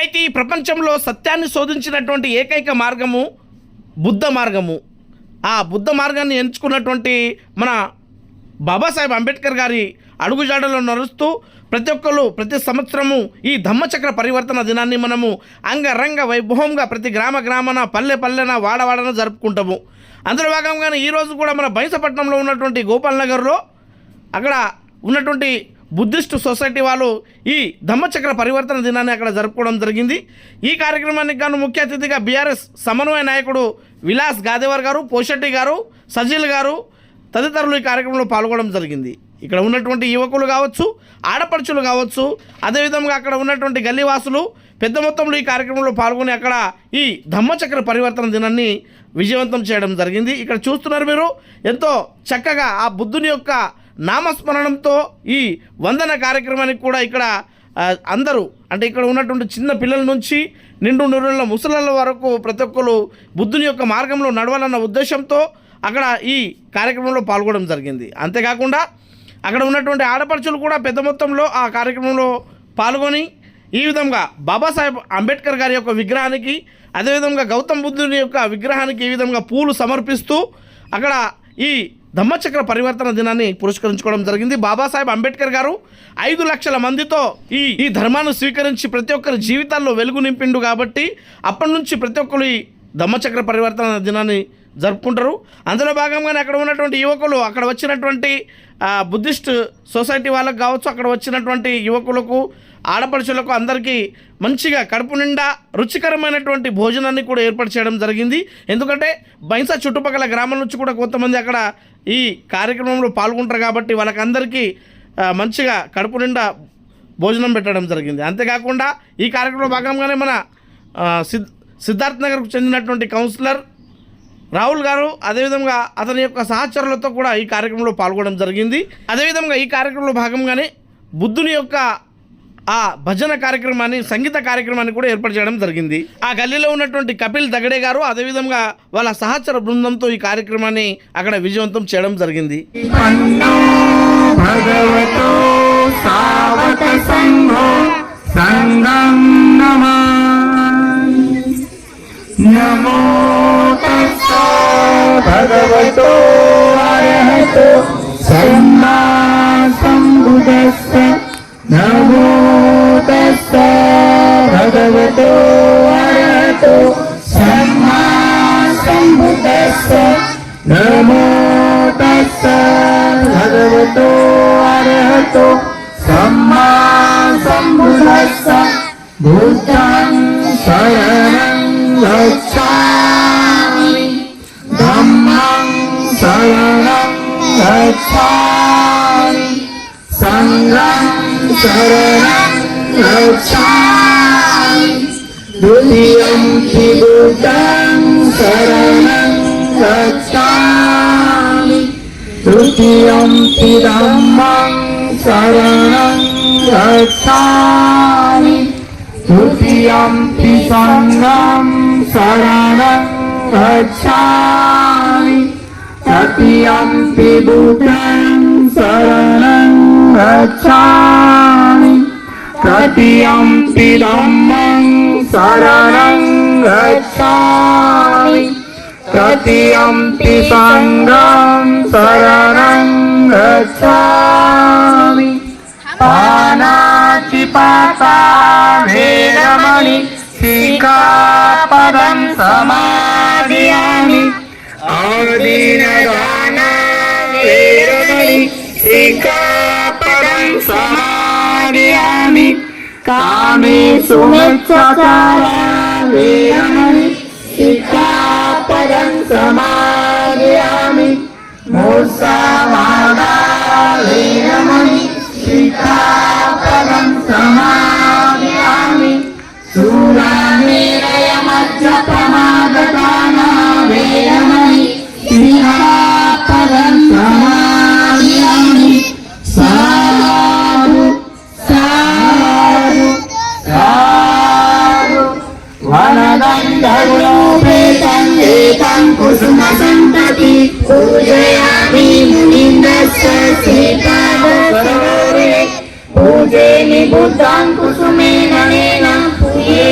అయితే ఈ ప్రపంచంలో సత్యాన్ని శోధించినటువంటి ఏకైక మార్గము బుద్ధ మార్గము. ఆ బుద్ధ మార్గాన్ని ఎంచుకున్నటువంటి మన బాబాసాహెబ్ అంబేద్కర్ గారి అడుగుజాడలో నడుస్తూ ప్రతి ఒక్కరు ప్రతి సంవత్సరము ఈ ధమ్మచక్ర పరివర్తన దినాన్ని మనము అంగరంగ వైభవంగా ప్రతి గ్రామాన పల్లె పల్లెన వాడవాడన జరుపుకుంటాము. అందులో భాగంగానే ఈరోజు కూడా మన బైంసపట్నంలో ఉన్నటువంటి గోపాల్ నగర్లో అక్కడ ఉన్నటువంటి బుద్ధిస్ట్ సొసైటీ వాళ్ళు ఈ ధమ్మచక్ర పరివర్తన దినాన్ని అక్కడ జరుపుకోవడం జరిగింది. ఈ కార్యక్రమానికి గాను ముఖ్య అతిథిగా బీఆర్ఎస్ సమన్వయ నాయకుడు విలాస్ గాదేవర్ గారు, పోషెట్టి గారు, సజిల్ గారు తదితరులు ఈ కార్యక్రమంలో పాల్గొనడం జరిగింది. ఇక్కడ ఉన్నటువంటి యువకులు కావచ్చు, ఆడపడుచులు కావచ్చు, అదేవిధంగా అక్కడ ఉన్నటువంటి గల్లీవాసులు పెద్ద మొత్తంలో ఈ కార్యక్రమంలో పాల్గొని అక్కడ ఈ ధమ్మచక్ర పరివర్తన దినాన్ని విజయవంతం చేయడం జరిగింది. ఇక్కడ చూస్తున్నారు మీరు ఎంతో చక్కగా ఆ బుద్ధుని యొక్క నామస్మరణంతో ఈ వందన కార్యక్రమానికి కూడా ఇక్కడ అందరూ అంటే ఇక్కడ ఉన్నటువంటి చిన్న పిల్లల నుంచి నిండు నూరుల ముసలాళ్ళ వరకు ప్రతి ఒక్కరు బుద్ధుని యొక్క మార్గంలో నడవాలన్న ఉద్దేశంతో అక్కడ ఈ కార్యక్రమంలో పాల్గొనడం జరిగింది. అంతేకాకుండా అక్కడ ఉన్నటువంటి ఆడపడుచులు కూడా పెద్ద మొత్తంలో ఆ కార్యక్రమంలో పాల్గొని ఈ విధంగా బాబాసాహెబ్ అంబేద్కర్ గారి యొక్క విగ్రహానికి, అదేవిధంగా గౌతమ్ బుద్ధుని యొక్క విగ్రహానికి ఈ విధంగా పూలు సమర్పిస్తూ అక్కడ ఈ ధమ్మచక్ర పరివర్తన దినాన్ని పురస్కరించుకోవడం జరిగింది. బాబాసాహెబ్ అంబేద్కర్ గారు 5 లక్షల మందితో ఈ ధర్మాన్ని స్వీకరించి ప్రతి ఒక్కరి జీవితాల్లో వెలుగు నింపిండు కాబట్టి అప్పటి నుంచి ప్రతి ఒక్కరు ఈ ధమ్మచక్ర పరివర్తన దినాన్ని జరుపుకుంటారు. అందులో భాగంగానే అక్కడ ఉన్నటువంటి యువకులు, అక్కడ వచ్చినటువంటి బుద్ధిస్ట్ సొసైటీ వాళ్ళకు కావచ్చు, అక్కడ వచ్చినటువంటి యువకులకు, ఆడపడుచులకు అందరికీ మంచిగా కడుపు నిండా రుచికరమైనటువంటి భోజనాన్ని కూడా ఏర్పాటు చేయడం జరిగింది. ఎందుకంటే బైంసా చుట్టుపక్కల గ్రామాల నుంచి కూడా కొంతమంది అక్కడ ఈ కార్యక్రమంలో పాల్గొంటారు కాబట్టి వాళ్ళకందరికీ మంచిగా కడుపు నిండా భోజనం పెట్టడం జరిగింది. అంతేకాకుండా ఈ కార్యక్రమంలో భాగంగానే మన సిద్ధార్థ్ నగర్కు చెందినటువంటి కౌన్సిలర్ రాహుల్ గారు అదేవిధంగా అతని యొక్క సహచరులతో కూడా ఈ కార్యక్రమంలో పాల్గొనడం జరిగింది. అదేవిధంగా ఈ కార్యక్రమంలో భాగంగానే బుద్ధుని యొక్క ఆ భజన కార్యక్రమాన్ని, సంగీత కార్యక్రమాన్ని కూడా ఏర్పాటు చేయడం జరిగింది. ఆ గల్లీలో ఉన్నటువంటి కపిల్ దగడే గారు అదేవిధంగా వాళ్ళ సహచర బృందంతో ఈ కార్యక్రమాన్ని అక్కడ విజయవంతం చేయడం జరిగింది. నమో తస్సా భగవతో అరహతో సమ్మా సంబుద్దస్స. నమో తస్సా భగవతో అరహతో సమ్మా సంబుద్దస్స. నమో తస్సా భగవతో అరహతో సమ్మా సంబుద్దస్స. బుద్ధం శరణం గచ్ఛామి, ధమ్మం శరణం గచ్ఛామి, సంఘం శరణం గచ్ఛామి, ద్వితీయం హి బుద్ధం శరణం గచ్ఛామి, తృతీయం హి ధమ్మం శరణం గచ్ఛామి, తృతీయంపి సంఘం శరణం గచ్ఛామి, తృతీయంపి బుద్ధం శరణం గచ్ఛామి, తృతీయంపి ధమ్మం శరణం గచ్ఛామి, తృతీయంపి సంఘం శరణం గచ్ఛామి. పానాతిపాతా వేదమణి సిక్ఖాపదం సమాదియామి. ఆదీనదానా వేదమణి సిక్ఖాపదం సమాదియామి. కామేషు మిచ్చచారా వేదమణి సిక్ఖాపదం సమాదియామి. ముసావాదా వేదమణి సిక్ఖాపదం సమాదియామి. శూలామేరయ మధ్య ప్రమాదదానా వేదమణి సిక్ఖాపదం సమాదియామి. సాధు సాధు సాధు. వనదండగులో ప్రేతం ఏకం కుసుమ సంతతి పూజయామి మునీంద్రస్య శ్రీపాద పూజేమి బుద్ధం కుసుమేన పూజే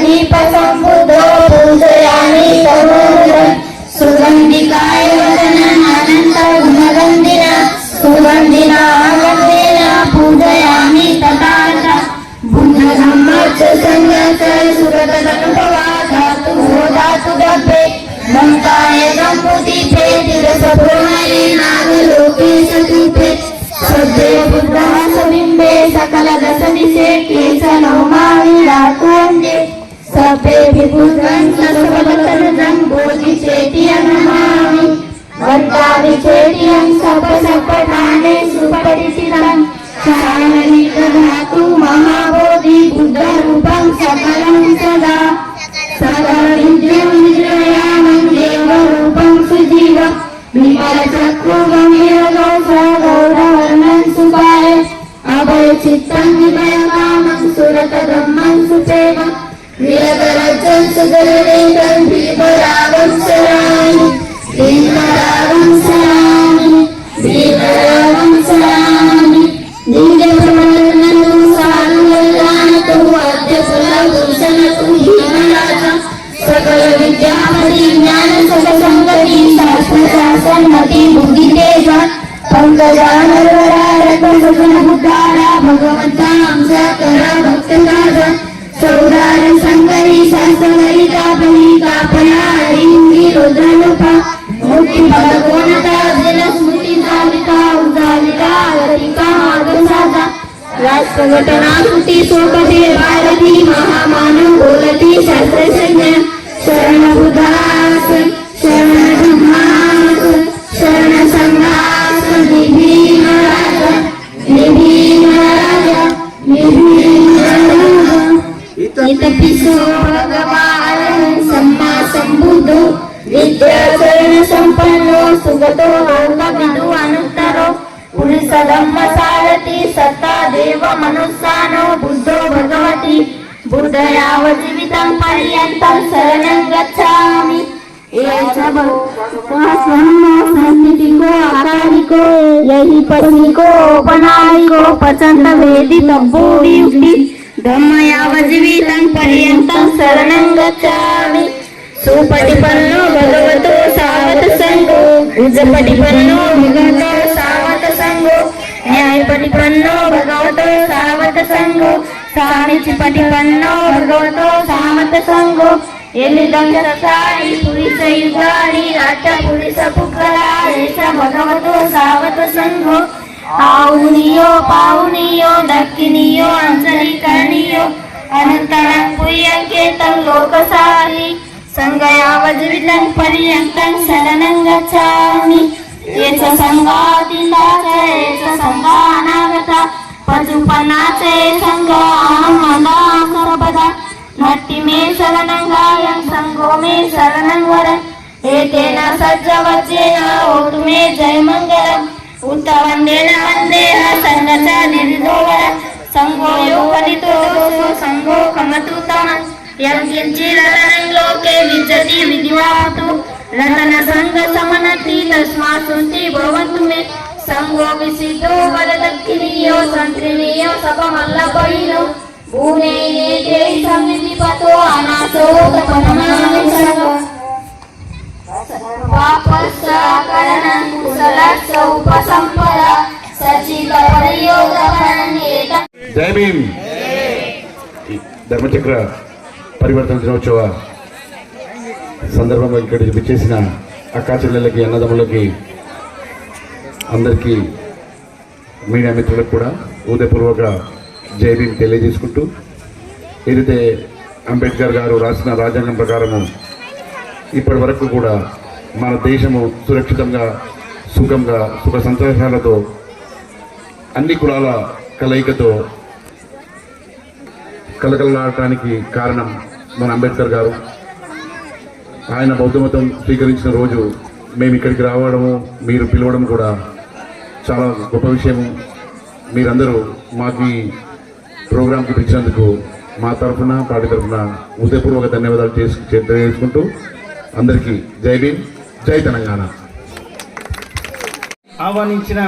दीप संबुद्धो पूजयामि तमोदरम् सुगन्धिकाय वदनम् अनन्त गुणगन्धिना सुगन्धिना गन्धेन पूजयामि तथाच बुद्ध धम्मच्च संज्ञाच सुरतदनुभवा धातु धातु गभ्रे ममताय सम्मुतिते तिरसपूर्णये नागलोके सतुते सद्ये बुद्धः सबिम्बे सकल दशदिशे केशलोमा विराटोऽन्ये सपे विबुद्धं ससवतनुजं बोधिचेटियं नमामि वद्दाविचेटियं सपसपठाने सुपरिचितं शालनिकधातु महाबोधि बुद्धरूपं सकलं सदा सकलविद्यं विजयामं देवरूपं सुजीवम् विमलचक्रुगम्भीरगौरवर्णं सुपाय अभयचित्तं विभयकामं सुरतब्रह्मं सुसेवम् वीरतरजं सुगरुडेकं भीमरावं सरामि भीमरावं सरामि भीमरावं सरामि दिव्यप्रवर्णतु सारुवल्लानतु अद्यपुरभूषणतु भीमराजं सकल विद्यामति ज्ञान सकसंगति शास्त्रशासनमति बुद्धितेज पंकजानरवरारकसगुण बुद्धारा भगवंता अंशकरा भक्तराज सौरार संगरी शास्त्रवरिता बलिका पयारिंगी रुद्ररूपा मुक्ति भगवनता जन स्मृति जालिका उजालिका लतिका आदसाजा राष्ट्रघटना कृती सोपते भारती महामानव बोलती शास्त्रज्ञ शरण बुद्धास शरण धम्मास शरण संघास निभीम राजा निभीम राजा निभीम राजा इतपिसो भगवान् सम्मा सम्बुद्धो विद्याचरण संपन्नो सुगतो लोकविदु अनुत्तरो पुरुष धम्म सारथी सत्ता देव मनुष्यानो बुद्धो भगवती बुद्धयाव जीवितं पर्यन्तं शरणं गच्छामि संस्कृतिको आकारिको यही पत्निको औपनारिको पचन्त वेदी तब्बो युक्ति धम्मयाव जीवितं पर्यन्तं शरणं गच्छामि सुपटिपन्नो भगवतो सावत संगो उजपटिपन्नो भगवतो सावत संगो न्यायपटिपन्नो भगवतो सावत संगो सामिचिपटिपन्नो भगवतो सावत संगो एलिदंग ससाई पुरुष युगारी राट पुरुष पुकरा एष भगवतो सावत संगो आउनियो पाउनियो दक्षिणियो अंजलिकर्णियो अनंतरं पुयंकेतं लोकसारी संगयाव जीवितं पर्यन्तं शरणं गच्छामि एष संगादिताच एष संगानागता पशुपनाचे संग अहमदा सर्वदा नट्टि मे शरणं गायं संगो मे शरणं वरम् एतेन सज्जवज्जेन होतु मे जयमङ्गलम् उत वन्देन वन्देह संगचा निर्दोवरम् संगो यो फलितो दोषो संगो कमतु तमम् यं किञ्चिदनं लोके विद्यति विद्यातु रतन संग समनति तस्मात् सुन्ति भवन्तु मे संगो विसिद्धो वरदक्षिणीयो संत्रिणीयो सपमल्लपयिनो भूने येते संविधिपतो अनाथो तपनमामि संगो पापस्साकरणं कुशलस्य उपसम्पदा सचितपरियोगफलनेत जय भीम ధర్మచక్ర పరివర్తన దినోత్సవ సందర్భంగా ఇక్కడికి విచ్చేసిన అక్కా చెల్లెళ్ళకి అన్నదమ్ములకి అందరికీ మీడియా మిత్రులకు కూడా హృదయపూర్వక జై భీమ్ తెలియజేసుకుంటూ ఏదైతే అంబేద్కర్ గారు రాసిన రాజ్యాంగం ప్రకారము ఇప్పటి వరకు కూడా మన దేశము సురక్షితంగా సుఖంగా సుఖ సంతోషాలతో అన్ని కులాల కలయికతో కలకలలాడటానికి కారణం మన అంబేద్కర్ గారు. ఆయన బౌద్ధ మతం స్వీకరించిన రోజు మేము ఇక్కడికి రావడము మీరు పిలవడం కూడా చాలా గొప్ప విషయము. మీరందరూ మాకు ఈ ప్రోగ్రాంకి పిలిచినందుకు మా తరఫున పార్టీ తరఫున హృదయపూర్వక ధన్యవాదాలు తెలియజేసుకుంటూ అందరికీ జై భీమ్, జై తెలంగాణ. ఆహ్వానించిన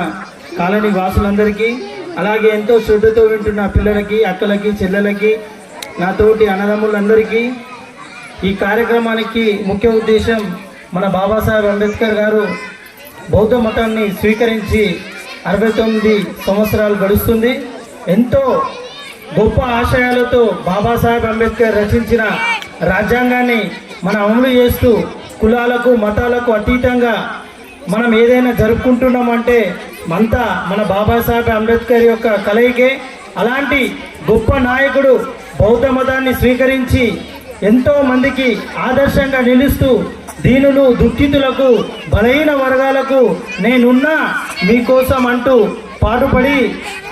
కాలనీ వాసులందరికీ, అలాగే ఎంతో శ్రద్ధతో వింటున్న పిల్లలకి, అక్కలకి, చెల్లెలకి, నా తోటి అన్నదమ్ములందరికీ ఈ కార్యక్రమానికి ముఖ్య ఉద్దేశం మన బాబాసాహెబ్ అంబేద్కర్ గారు బౌద్ధ మతాన్ని స్వీకరించి 69 సంవత్సరాలు గడుస్తుంది. ఎంతో గొప్ప ఆశయాలతో బాబాసాహెబ్ అంబేద్కర్ రచించిన రాజ్యాంగాన్ని మనం అమలు చేస్తూ కులాలకు మతాలకు అతీతంగా మనం ఏదైనా జరుపుకుంటున్నామంటే అంతా మన బాబాసాహెబ్ అంబేద్కర్ యొక్క కలయికే. అలాంటి గొప్ప నాయకుడు బౌద్ధ మతాన్ని స్వీకరించి ఎంతో మందికి ఆదర్శంగా నిలుస్తూ దీనులు దుఃఖితులకు బలహీన వర్గాలకు నేనున్నా మీకోసం అంటూ పాటుపడి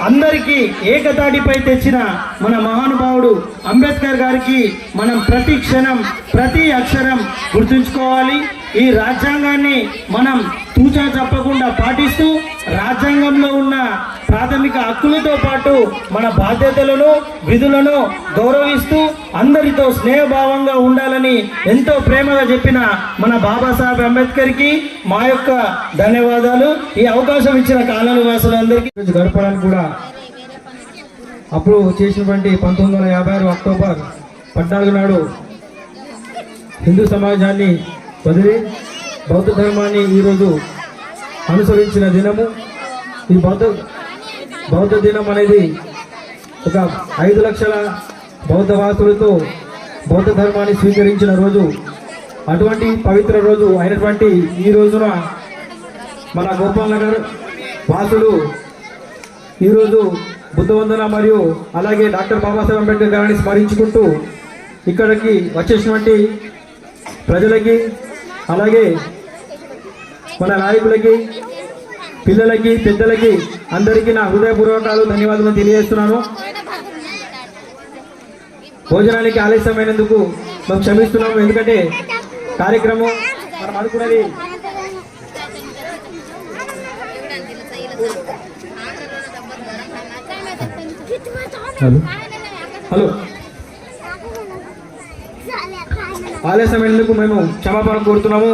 అందరికీ ఏకతాటిపై తెచ్చిన మన మహానుభావుడు అంబేద్కర్ గారికి మనం ప్రతి క్షణం ప్రతి అక్షరం గుర్తుంచుకోవాలి. ఈ రాజ్యాంగాన్ని మనం తూచా తప్పకుండా పాటిస్తూ రాజ్యాంగంలో ఉన్న ప్రాథమిక హక్కులతో పాటు మన బాధ్యతలను విధులను గౌరవిస్తూ అందరితో స్నేహభావంగా ఉండాలని ఎంతో ప్రేమగా చెప్పిన మన బాబాసాహెబ్ అంబేద్కర్కి మా యొక్క ధన్యవాదాలు. ఈ అవకాశం ఇచ్చిన కాలనీ వాసులందరికీ గడపడానికి కూడా అప్పుడు చేసినటువంటి 1956 అక్టోబర్ 14 నాడు హిందూ సమాజాన్ని వదిలి బౌద్ధ ధర్మాన్ని ఈరోజు అనుసరించిన దినము. ఈ బౌద్ధ దినం అనేది ఒక 5 లక్షల బౌద్ధ వాసులతో బౌద్ధ ధర్మాన్ని స్వీకరించిన రోజు. అటువంటి పవిత్ర రోజు అయినటువంటి ఈ రోజున మన గోపాల్ నగర్ వాసులు ఈరోజు బుద్ధవందన మరియు అలాగే డాక్టర్ బాబాసాహెబ్ అంబేద్కర్ గారిని స్మరించుకుంటూ ఇక్కడికి వచ్చేసినటువంటి ప్రజలకి అలాగే మన నాయకులకి పిల్లలకి పెద్దలకి అందరికీ నా హృదయపూర్వకాలు ధన్యవాదాలు తెలియజేస్తున్నాను. భోజనానికి ఆలస్యమైనందుకు మేము క్షమిస్తున్నాము. ఎందుకంటే కార్యక్రమం మనం అనుకున్నది హలో ఆలస్యమైనందుకు మేము క్షమాపణ కోరుతున్నాము.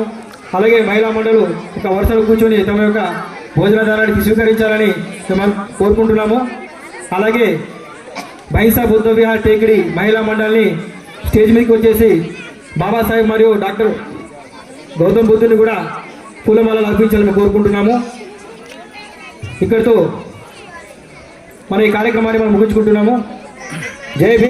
అలాగే మహిళా మండలు ఒక వరుసలో కూర్చొని తమ యొక్క భోజనదానానికి స్వీకరించాలని మేము కోరుకుంటున్నాము. అలాగే బైసా బుద్ధ విహార్ టేకిడి మహిళా మండలిని స్టేజ్ మీదకి వచ్చేసి బాబాసాహెబ్ మరియు డాక్టర్ గౌతమ్ బుద్ధుని కూడా పూలమాలలు అర్పించాలని కోరుకుంటున్నాము. ఇక్కడితో మన ఈ కార్యక్రమాన్ని మనం ముగించుకుంటున్నాము. జై భీమ్.